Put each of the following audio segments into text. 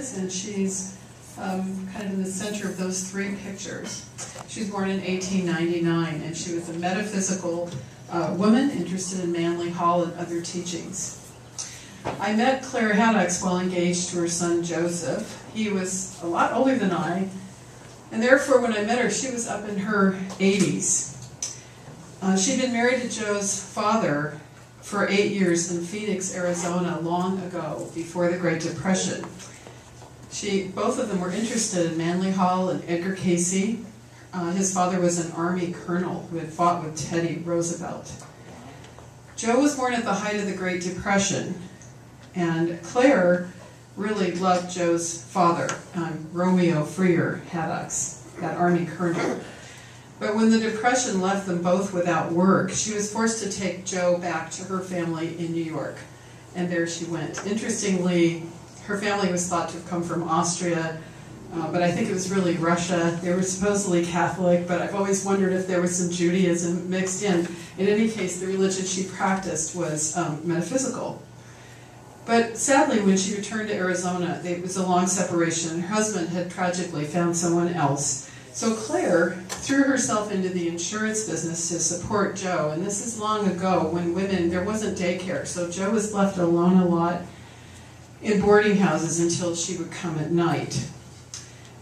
is, and she's kind of in the center of those three pictures. She was born in 1899, and she was a metaphysical woman interested in Manly Hall and other teachings. I met Claire Haddocks while engaged to her son Joseph. He was a lot older than I, and therefore when I met her, she was up in her 80s. She'd been married to Joe's father for 8 years in Phoenix, Arizona, long ago, before the Great Depression. Both of them were interested in Manly Hall and Edgar Cayce. His father was an Army colonel who had fought with Teddy Roosevelt. Joe was born at the height of the Great Depression, and Claire really loved Joe's father, Romeo Freer Haddocks, that Army colonel. But when the Depression left them both without work, she was forced to take Joe back to her family in New York, and there she went. Interestingly, her family was thought to have come from Austria, but I think it was really Russia. They were supposedly Catholic, but I've always wondered if there was some Judaism mixed in. In any case, the religion she practiced was metaphysical. But sadly, when she returned to Arizona, it was a long separation. Her husband had tragically found someone else. So Claire threw herself into the insurance business to support Joe, and this is long ago when there wasn't daycare, so Joe was left alone a lot in boarding houses until she would come at night.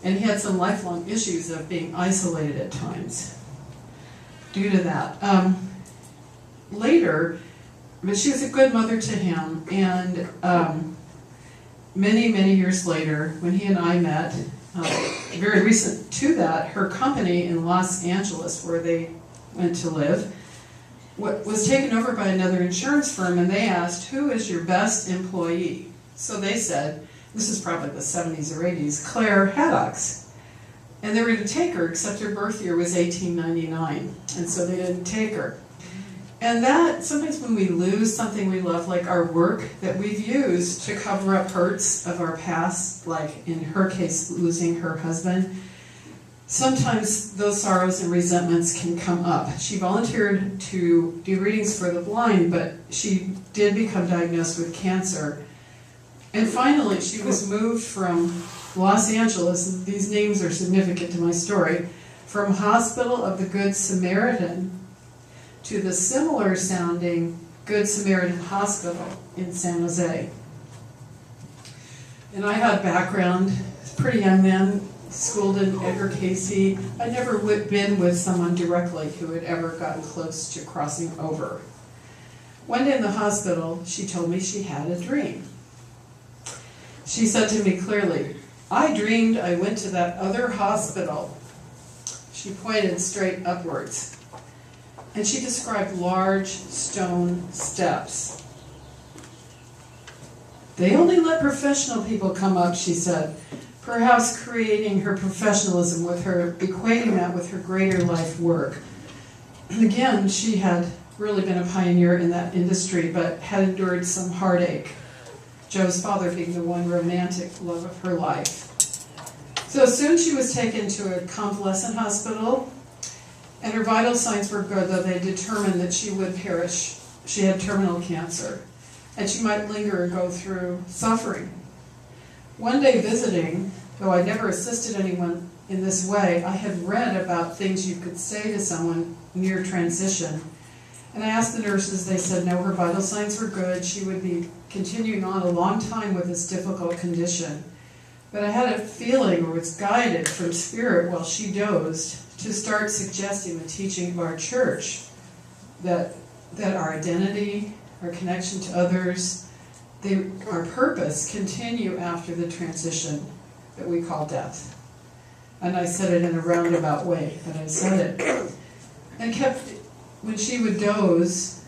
And he had some lifelong issues of being isolated at times due to that. Later, but she was a good mother to him, and many, many years later, when he and I met, very recent to that, her company in Los Angeles, where they went to live, was taken over by another insurance firm, and they asked, who is your best employee? So they said, this is probably the 70s or 80s, Claire Haddocks. And they were going to take her, except her birth year was 1899, and so they didn't take her. And that, sometimes when we lose something we love, like our work that we've used to cover up hurts of our past, like in her case, losing her husband, sometimes those sorrows and resentments can come up. She volunteered to do readings for the blind, but she did become diagnosed with cancer. And finally, she was moved from Los Angeles, and these names are significant to my story, from Hospital of the Good Samaritan to the similar sounding Good Samaritan Hospital in San Jose. And I had background, pretty young man, schooled in Edgar Cayce. I'd never been with someone directly who had ever gotten close to crossing over. One day in the hospital, she told me she had a dream. She said to me clearly, I dreamed I went to that other hospital. She pointed straight upwards. And she described large stone steps. They only let professional people come up, she said, perhaps creating her professionalism with her, equating that with her greater life work. Again, she had really been a pioneer in that industry, but had endured some heartache, Joe's father being the one romantic love of her life. So soon she was taken to a convalescent hospital, and her vital signs were good, though they determined that she would perish. She had terminal cancer, and she might linger and go through suffering. One day visiting, though I never assisted anyone in this way, I had read about things you could say to someone near transition. And I asked the nurses, they said no, her vital signs were good. She would be continuing on a long time with this difficult condition. But I had a feeling, or was guided from spirit while she dozed, to start suggesting the teaching of our church, that our identity, our connection to others, our purpose continue after the transition that we call death. And I said it in a roundabout way, but I said it. And kept, when she would doze,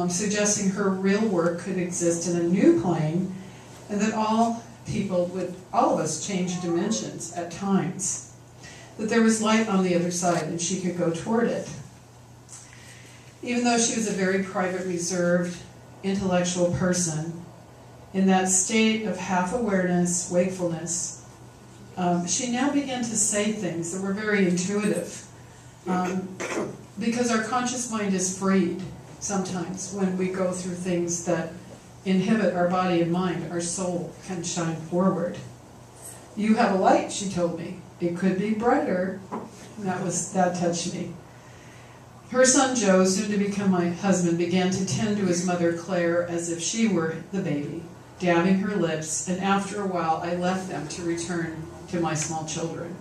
suggesting her real work could exist in a new plane, and that all of us change dimensions at times. That there was light on the other side and she could go toward it. Even though she was a very private, reserved, intellectual person, in that state of half-awareness, wakefulness, she now began to say things that were very intuitive. Because our conscious mind is freed sometimes when we go through things that inhibit our body and mind, our soul can shine forward. You have a light, she told me. It could be brighter. And that touched me. Her son Joe, soon to become my husband, began to tend to his mother Claire as if she were the baby, dabbing her lips, and after a while I left them to return to my small children.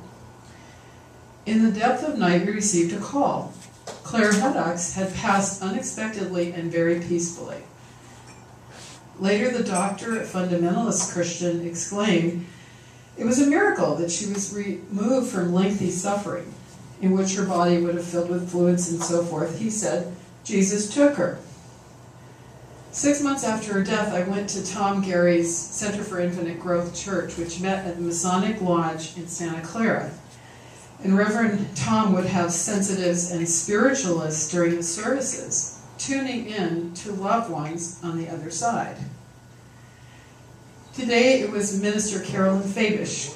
In the depth of night we received a call. Claire Haddocks had passed unexpectedly and very peacefully. Later the doctor, a fundamentalist Christian, exclaimed it was a miracle that she was removed from lengthy suffering, in which her body would have filled with fluids and so forth. He said, Jesus took her. 6 months after her death, I went to Tom Gary's Center for Infinite Growth Church, which met at the Masonic Lodge in Santa Clara. And Reverend Tom would have sensitives and spiritualists during the services, tuning in to loved ones on the other side. Today it was Minister Carolyn Fabish,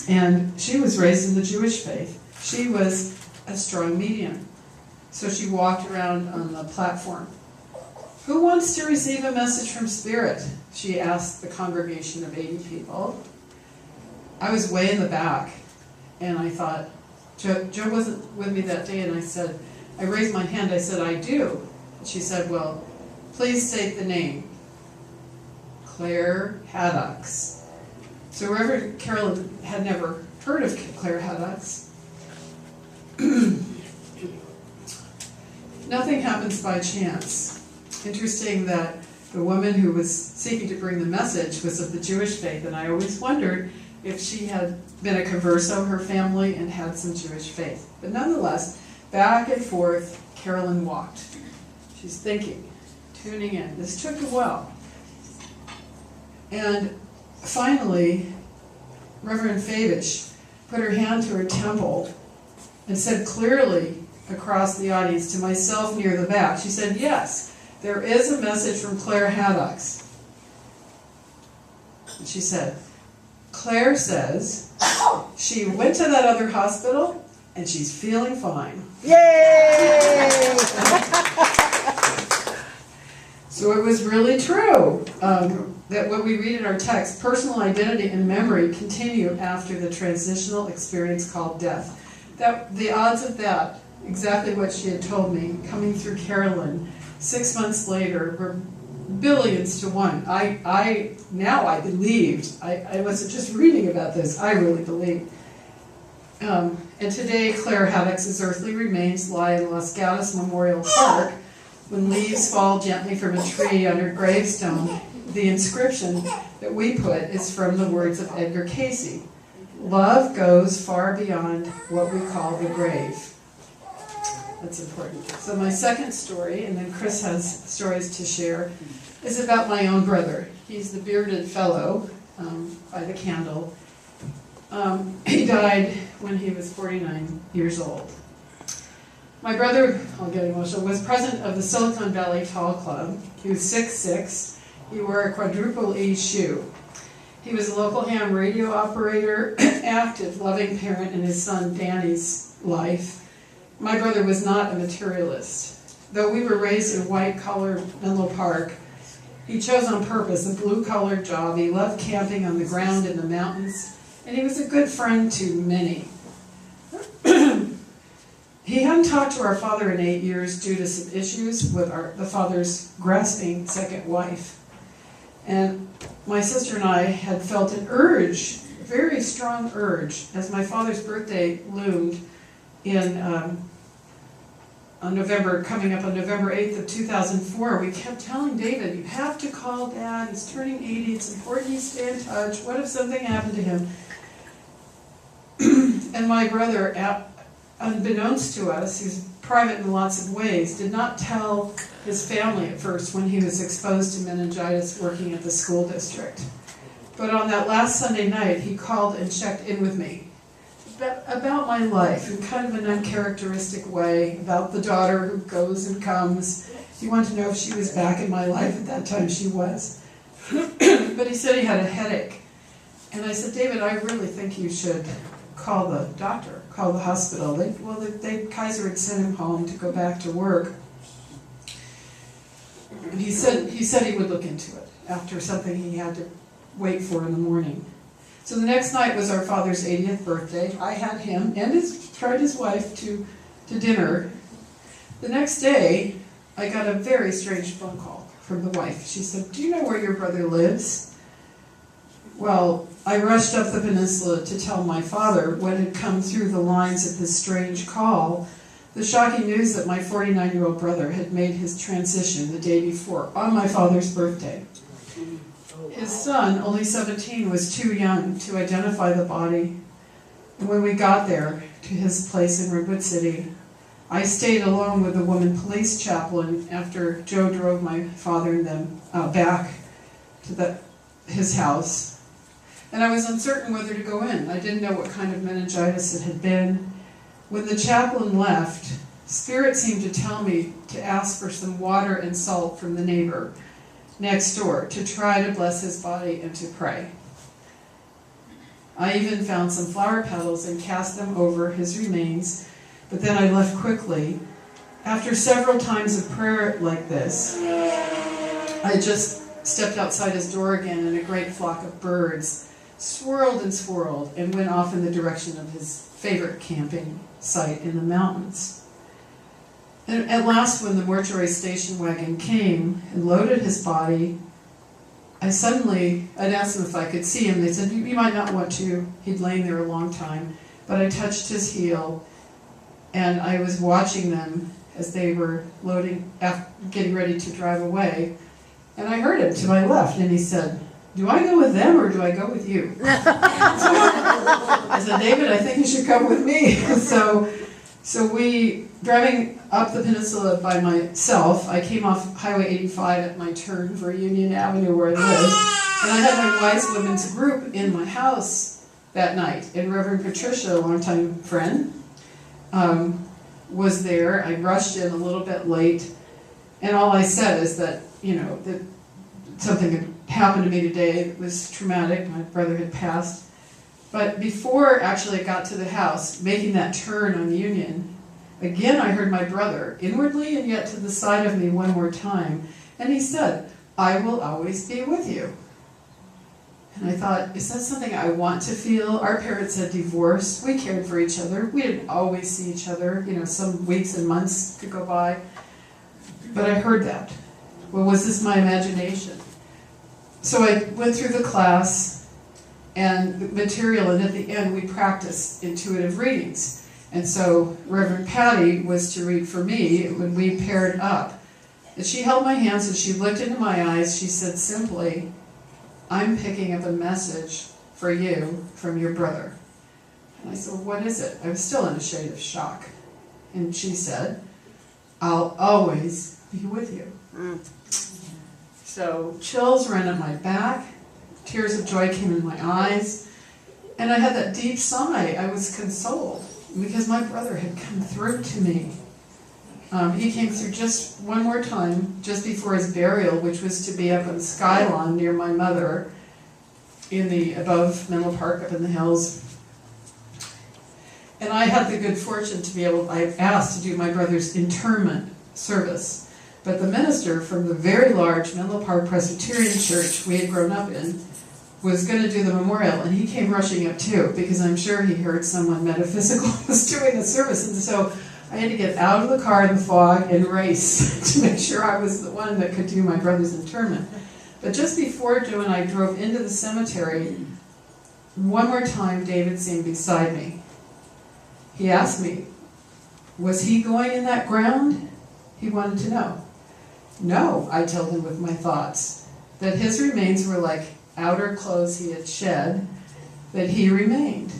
and she was raised in the Jewish faith. She was a strong medium, so she walked around on the platform. Who wants to receive a message from Spirit? She asked the congregation of 80 people. I was way in the back, and I thought, Joe wasn't with me that day, and I raised my hand, I said, I do. And she said, well, please state the name. Claire Haddocks. So Reverend Carolyn had never heard of Claire Haddocks. Nothing happens by chance. Interesting that the woman who was seeking to bring the message was of the Jewish faith, and I always wondered if she had been a converso, her family, and had some Jewish faith. But nonetheless, back and forth, Carolyn walked. She's thinking, tuning in. This took a while. And finally, Reverend Fabish put her hand to her temple and said clearly across the audience to myself near the back, she said, yes, there is a message from Claire Haddocks. And she said, Claire says she went to that other hospital and she's feeling fine. Yay! So it was really true that what we read in our text, personal identity and memory continue after the transitional experience called death. That the odds of that, exactly what she had told me, coming through Carolyn 6 months later, were billions to one. Now I believed. I wasn't just reading about this. I really believed. And today, Claire Haddocks' earthly remains lie in Los Gatos Memorial Park. When leaves fall gently from a tree on her gravestone, the inscription that we put is from the words of Edgar Cayce. Love goes far beyond what we call the grave. That's important. So my second story, and then Kris has stories to share, is about my own brother. He's the bearded fellow by the candle. He died when he was 49 years old. My brother, I'll get emotional, was president of the Silicon Valley Tall Club. He was 6'6". He wore a quadruple E shoe. He was a local ham radio operator, active, loving parent in his son Danny's life. My brother was not a materialist. Though we were raised in white-collar Menlo Park, he chose on purpose a blue-collar job. He loved camping on the ground in the mountains, and he was a good friend to many. He hadn't talked to our father in 8 years due to some issues with the father's grasping second wife. And my sister and I had felt an urge, a very strong urge, as my father's birthday loomed coming up on November 8th of 2004. We kept telling David, you have to call Dad, he's turning 80, it's important you stay in touch, what if something happened to him? And my brother, unbeknownst to us, he's private in lots of ways, did not tell his family at first when he was exposed to meningitis working at the school district. But on that last Sunday night, he called and checked in with me about my life in kind of an uncharacteristic way, about the daughter who goes and comes. He wanted to know if she was back in my life. At that time, she was. But he said he had a headache. And I said, David, I really think you should call the doctor, call the hospital. Kaiser had sent him home to go back to work. And he said he would look into it after something he had to wait for in the morning. So the next night was our father's 80th birthday. I had him and his wife to dinner. The next day, I got a very strange phone call from the wife. She said, "Do you know where your brother lives?" Well, I rushed up the peninsula to tell my father what had come through the lines of this strange call, the shocking news that my 49-year-old brother had made his transition the day before, on my father's birthday. His son, only 17, was too young to identify the body. And when we got there, to his place in Redwood City, I stayed alone with the woman police chaplain after Joe drove my father and them back to his house. And I was uncertain whether to go in. I didn't know what kind of meningitis it had been. When the chaplain left, Spirit seemed to tell me to ask for some water and salt from the neighbor next door to try to bless his body and to pray. I even found some flower petals and cast them over his remains, but then I left quickly. After several times of prayer like this, I just stepped outside his door again, and a great flock of birds swirled and went off in the direction of his favorite camping site in the mountains. And at last, when the mortuary station wagon came and loaded his body, I'd asked them if I could see him. They said, "You might not want to." He'd lain there a long time. But I touched his heel, and I was watching them as they were getting ready to drive away. And I heard him to my left, and he said, "Do I go with them or do I go with you?" I said, "David, I think you should come with me." So we, driving up the peninsula by myself, I came off Highway 85 at my turn for Union Avenue where I live, and I had my wise women's group in my house that night, and Reverend Patricia, a longtime friend, was there. I rushed in a little bit late, and all I said is that, that something had happened to me today that was traumatic. My brother had passed. But before actually I got to the house, making that turn on Union, again I heard my brother, inwardly and yet to the side of me one more time, and he said, "I will always be with you." And I thought, is that something I want to feel? Our parents had divorced. We cared for each other. We didn't always see each other. Some weeks and months could go by. But I heard that. Well, was this my imagination? So I went through the class and the material, and at the end we practiced intuitive readings. And so Reverend Patty was to read for me when we paired up. And she held my hands and she looked into my eyes. She said simply, "I'm picking up a message for you from your brother." And I said, "Well, what is it?" I was still in a shade of shock. And she said, "I'll always be with you." So chills ran up my back. Tears of joy came in my eyes, and I had that deep sigh. I was consoled because my brother had come through to me. He came through just one more time, just before his burial, which was to be up on the Skylon near my mother, above Menlo Park, up in the hills. And I had the good fortune to I asked to do my brother's interment service. But the minister from the very large Menlo Park Presbyterian Church we had grown up in was going to do the memorial, and he came rushing up too, because I'm sure he heard someone metaphysical was doing the service. And so I had to get out of the car in the fog and race to make sure I was the one that could do my brother's interment. But just before Joe and I drove into the cemetery, one more time David seemed beside me. He asked me, was he going in that ground? He wanted to know. No, I told him with my thoughts, that his remains were like outer clothes he had shed, that he remained.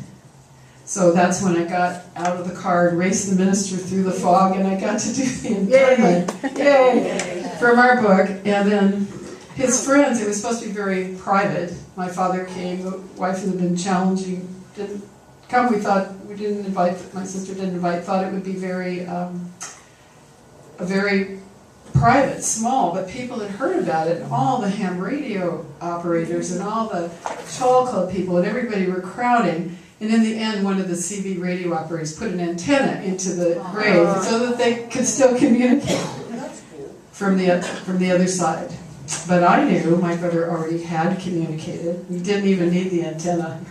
So that's when I got out of the car and raced the minister through the fog, and I got to do the interment. Yay! From our book. And then his friends, it was supposed to be very private. My father came, the wife who had been challenging didn't come. We didn't invite, my sister didn't invite, thought it would be very private, small, but people had heard about it, and all the ham radio operators and all the Shawl Club people and everybody were crowding, and in the end one of the CB radio operators put an antenna into the grave so that they could still communicate from the other side. But I knew my brother already had communicated. We didn't even need the antenna.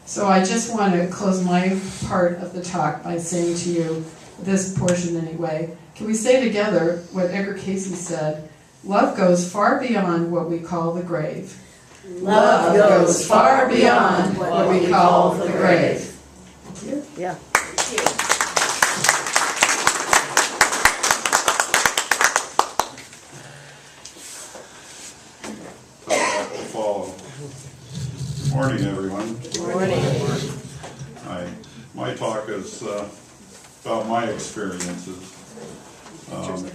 So I just want to close my part of the talk by saying to you, this portion anyway, can we say together what Edgar Casey said, love goes far beyond what we call the grave. Love goes far beyond what we call the grave. Thank you. Yeah. Follow. Good morning, everyone. Good morning. Hi. My talk is about my experiences. Pardon?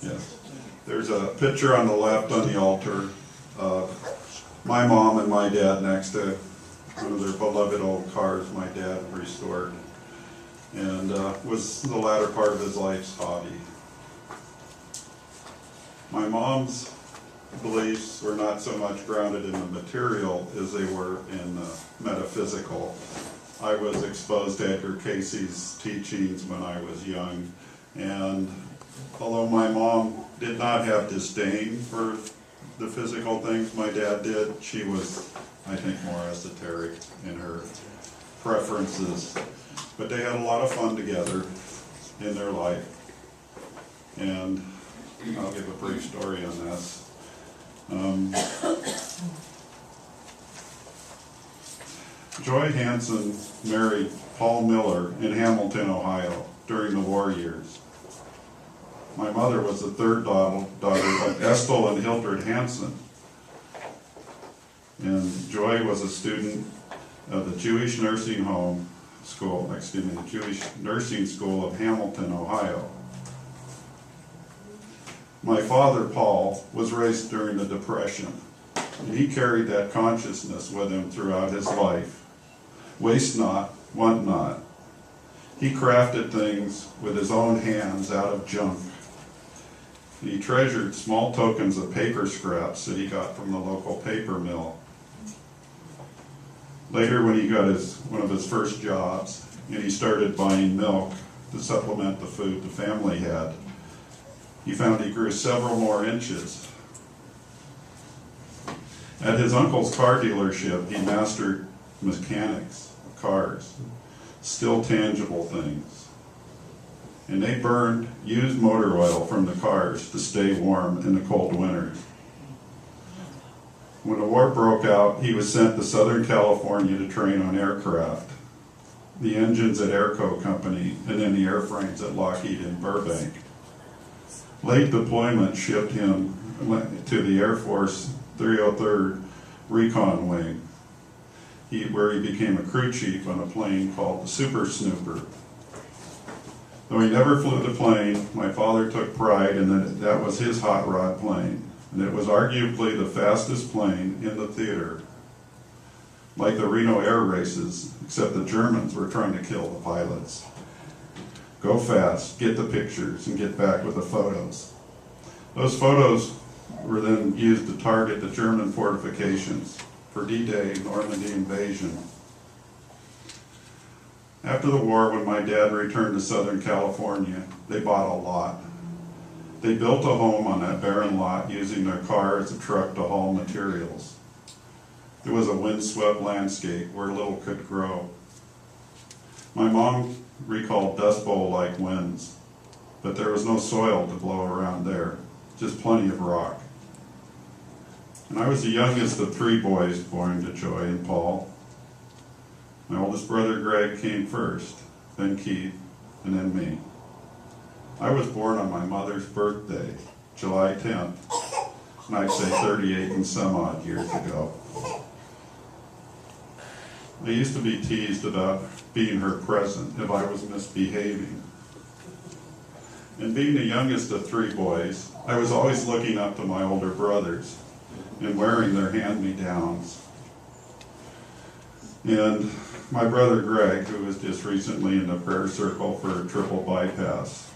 Yes. There's a picture on the left on the altar of my mom and my dad next to one of their beloved old cars my dad restored, and was the latter part of his life's hobby. My mom's beliefs were not so much grounded in the material as they were in the metaphysical. I was exposed to Edgar Casey's teachings when I was young, and although my mom did not have disdain for the physical things my dad did, she was, I think, more esoteric in her preferences. But they had a lot of fun together in their life, and I'll give a brief story on this. Joy Hanson married Paul Miller in Hamilton, Ohio during the war years. My mother was the third daughter of Ethel and Hildred Hanson, and Joy was a student of the Jewish Nursing School of Hamilton, Ohio. My father, Paul, was raised during the Depression, and he carried that consciousness with him throughout his life. Waste not, want not. He crafted things with his own hands out of junk. And he treasured small tokens of paper scraps that he got from the local paper mill. Later, when he got one of his first jobs, and he started buying milk to supplement the food the family had, he found he grew several more inches. At his uncle's car dealership, he mastered mechanics of cars, still tangible things. And they burned used motor oil from the cars to stay warm in the cold winters. When the war broke out, he was sent to Southern California to train on aircraft, the engines at Airco Company, and then the airframes at Lockheed in Burbank. Late deployment shipped him to the Air Force 303rd Recon Wing, where he became a crew chief on a plane called the Super Snooper. Though he never flew the plane, my father took pride in that was his hot rod plane, and it was arguably the fastest plane in the theater. Like the Reno air races, except the Germans were trying to kill the pilots. Go fast, get the pictures, and get back with the photos. Those photos were then used to target the German fortifications for D-Day Normandy invasion. After the war, when my dad returned to Southern California, they bought a lot. They built a home on that barren lot using their car as a truck to haul materials. It was a windswept landscape where little could grow. My mom recalled Dust Bowl-like winds, but there was no soil to blow around there, just plenty of rock. And I was the youngest of three boys born to Joy and Paul. My oldest brother Greg came first, then Keith, and then me. I was born on my mother's birthday, July 10th, and I'd say 38 and some odd years ago. I used to be teased about being her present if I was misbehaving. And being the youngest of three boys, I was always looking up to my older brothers and wearing their hand-me-downs. And my brother Greg, who was just recently in the prayer circle for a triple bypass,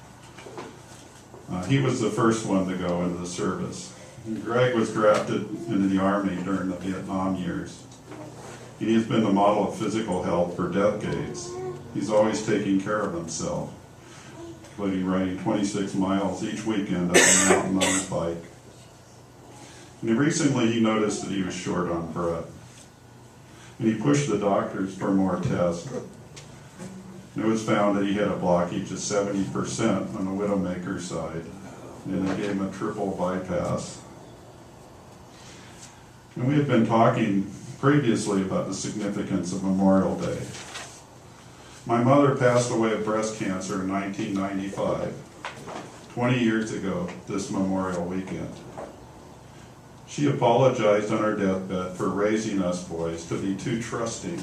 he was the first one to go into the service. And Greg was drafted into the Army during the Vietnam years. He has been the model of physical health for decades. He's always taking care of himself. including riding 26 miles each weekend up a mountain on his bike. And recently he noticed that he was short on bread. And he pushed the doctors for more tests. And it was found that he had a blockage of 70% on the widowmaker side. And they gave him a triple bypass. And we had been talking previously about the significance of Memorial Day. My mother passed away of breast cancer in 1995, 20 years ago this Memorial weekend. She apologized on her deathbed for raising us boys to be too trusting.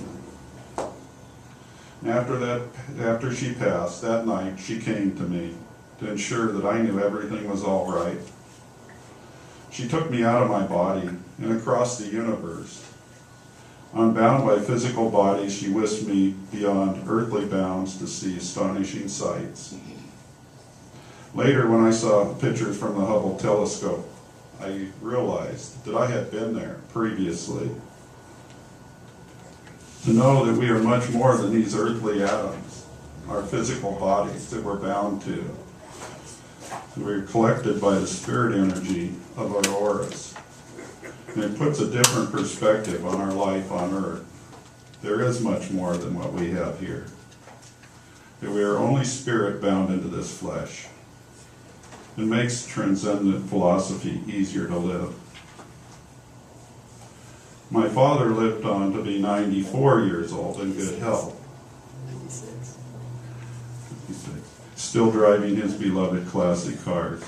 And after she passed, that night she came to me to ensure that I knew everything was all right. She took me out of my body and across the universe. Unbound by physical bodies, she whisked me beyond earthly bounds to see astonishing sights. Later, when I saw pictures from the Hubble telescope, I realized that I had been there previously. To know that we are much more than these earthly atoms, our physical bodies that we're bound to. We're collected by the spirit energy of our auras. And it puts a different perspective on our life on earth. There is much more than what we have here. That we are only spirit bound into this flesh. It makes transcendent philosophy easier to live. My father lived on to be 94 years old in good health. 96. Still driving his beloved classic cars.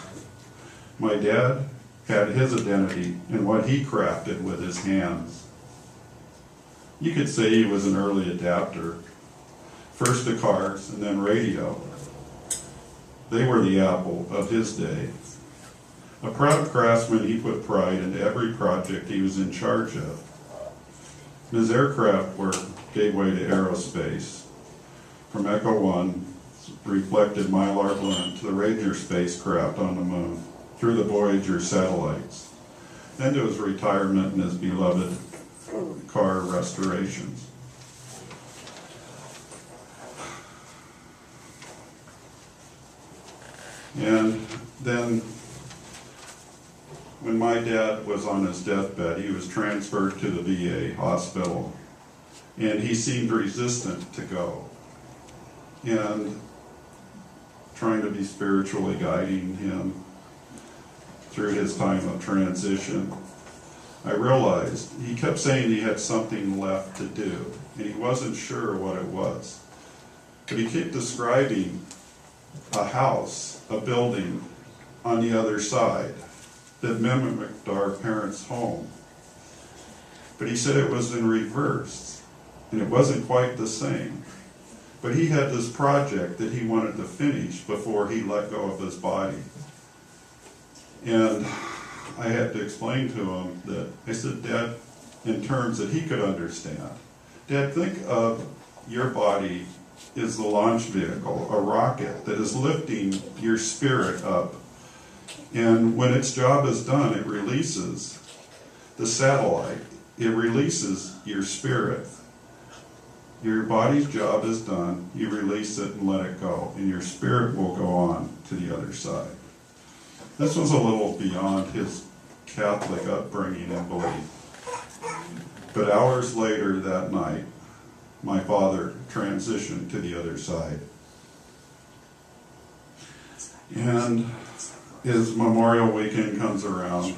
My dad had his identity in what he crafted with his hands. You could say he was an early adapter. First to cars and then radio. They were the apple of his day. A proud craftsman, he put pride into every project he was in charge of. His aircraft work gave way to aerospace. From Echo 1, reflected Mylar Blend to the Ranger spacecraft on the moon, through the Voyager satellites, then to his retirement and his beloved car restorations. And then, when my dad was on his deathbed, he was transferred to the VA hospital, and he seemed resistant to go. And trying to be spiritually guiding him through his time of transition, I realized he kept saying he had something left to do, and he wasn't sure what it was. But he kept describing a house, a building on the other side that mimicked our parents' home. But he said it was in reverse, and it wasn't quite the same. But he had this project that he wanted to finish before he let go of his body. And I had to explain to him that, I said, Dad, in terms that he could understand, Dad, think of your body as the launch vehicle, a rocket that is lifting your spirit up. And when its job is done, it releases the satellite. It releases your spirit. Your body's job is done, you release it and let it go, and your spirit will go on to the other side. This was a little beyond his Catholic upbringing and belief. But hours later that night, my father transitioned to the other side. And his Memorial weekend comes around,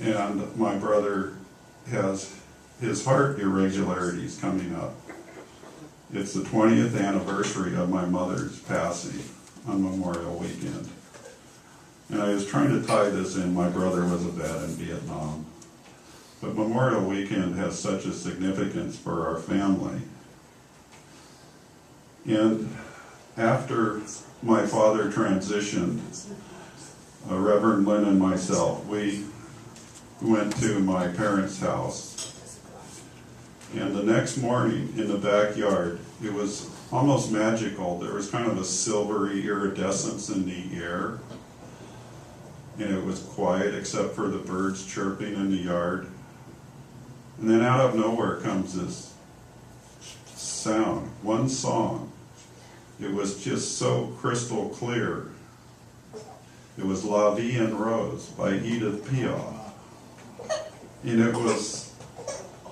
and my brother has his heart irregularities coming up. It's the 20th anniversary of my mother's passing on Memorial weekend. And I was trying to tie this in. My brother was a vet in Vietnam. But Memorial weekend has such a significance for our family. And after my father transitioned, Rev Lynn and myself, we went to my parents' house. And the next morning in the backyard, it was almost magical. There was kind of a silvery iridescence in the air. And it was quiet except for the birds chirping in the yard. And then out of nowhere comes this sound, one song. It was just so crystal clear. It was La Vie en Rose by Edith Piaf. And it was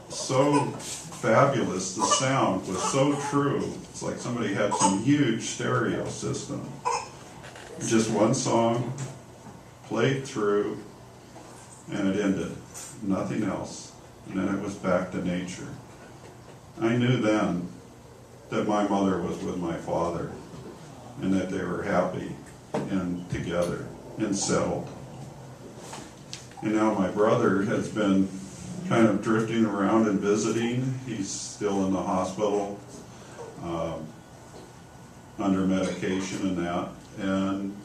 so fabulous. The sound was so true. It's like somebody had some huge stereo system. Just one song, played through, and it ended. Nothing else. And then it was back to nature. I knew then that my mother was with my father and that they were happy and together and settled. And now my brother has been kind of drifting around and visiting. He's still in the hospital under medication and that. And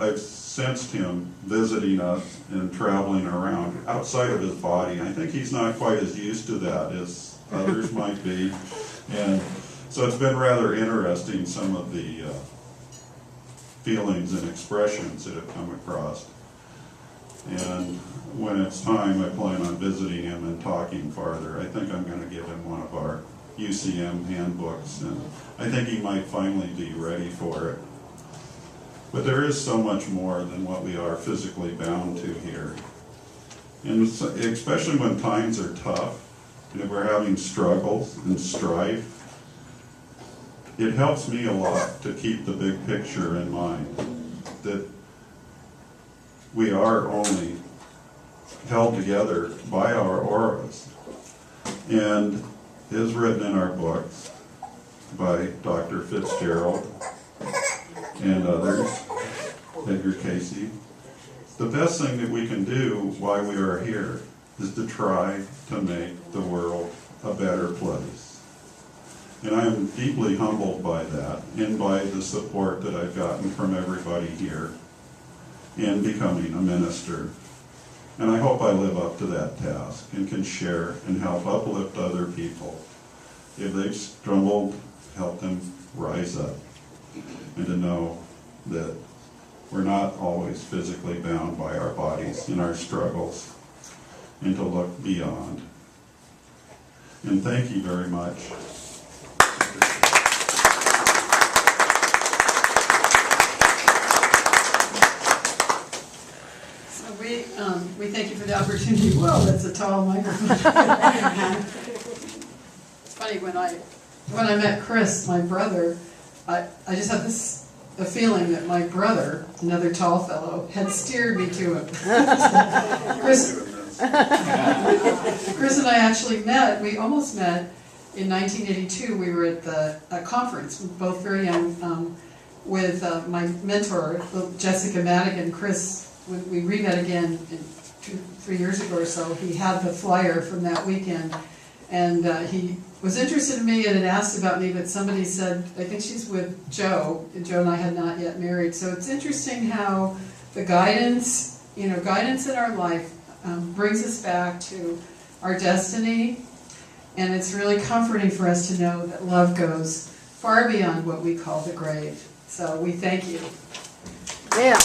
I've sensed him visiting us and traveling around outside of his body. I think he's not quite as used to that as others might be. And so it's been rather interesting, some of the feelings and expressions that have come across. And when it's time, I plan on visiting him and talking farther. I think I'm going to give him one of our UCM handbooks, and I think he might finally be ready for it. But there is so much more than what we are physically bound to here. And especially when times are tough, and we're having struggles and strife, it helps me a lot to keep the big picture in mind, that we are only held together by our auras. And it is written in our books by Dr. Fitzgerald and others, Edgar Casey. The best thing that we can do while we are here is to try to make the world a better place. And I am deeply humbled by that and by the support that I've gotten from everybody here in becoming a minister. And I hope I live up to that task and can share and help uplift other people. If they've stumbled, help them rise up. And to know that we're not always physically bound by our bodies in our struggles, and to look beyond. And thank you very much. We thank you for the opportunity. Whoa, that's a tall microphone. It's funny, when I met Kris, my brother, I just had a feeling that my brother, another tall fellow, had steered me to him. Kris and I actually met. We almost met in 1982. We were at a conference, both very young, with my mentor, Jessica Madigan. Kris, when we re-met again 3 years ago or so, he had the flyer from that weekend, and he was interested in me and had asked about me, but somebody said, I think she's with Joe, and Joe and I had not yet married. So it's interesting how the guidance in our life brings us back to our destiny, and it's really comforting for us to know that love goes far beyond what we call the grave. So we thank you. Yeah.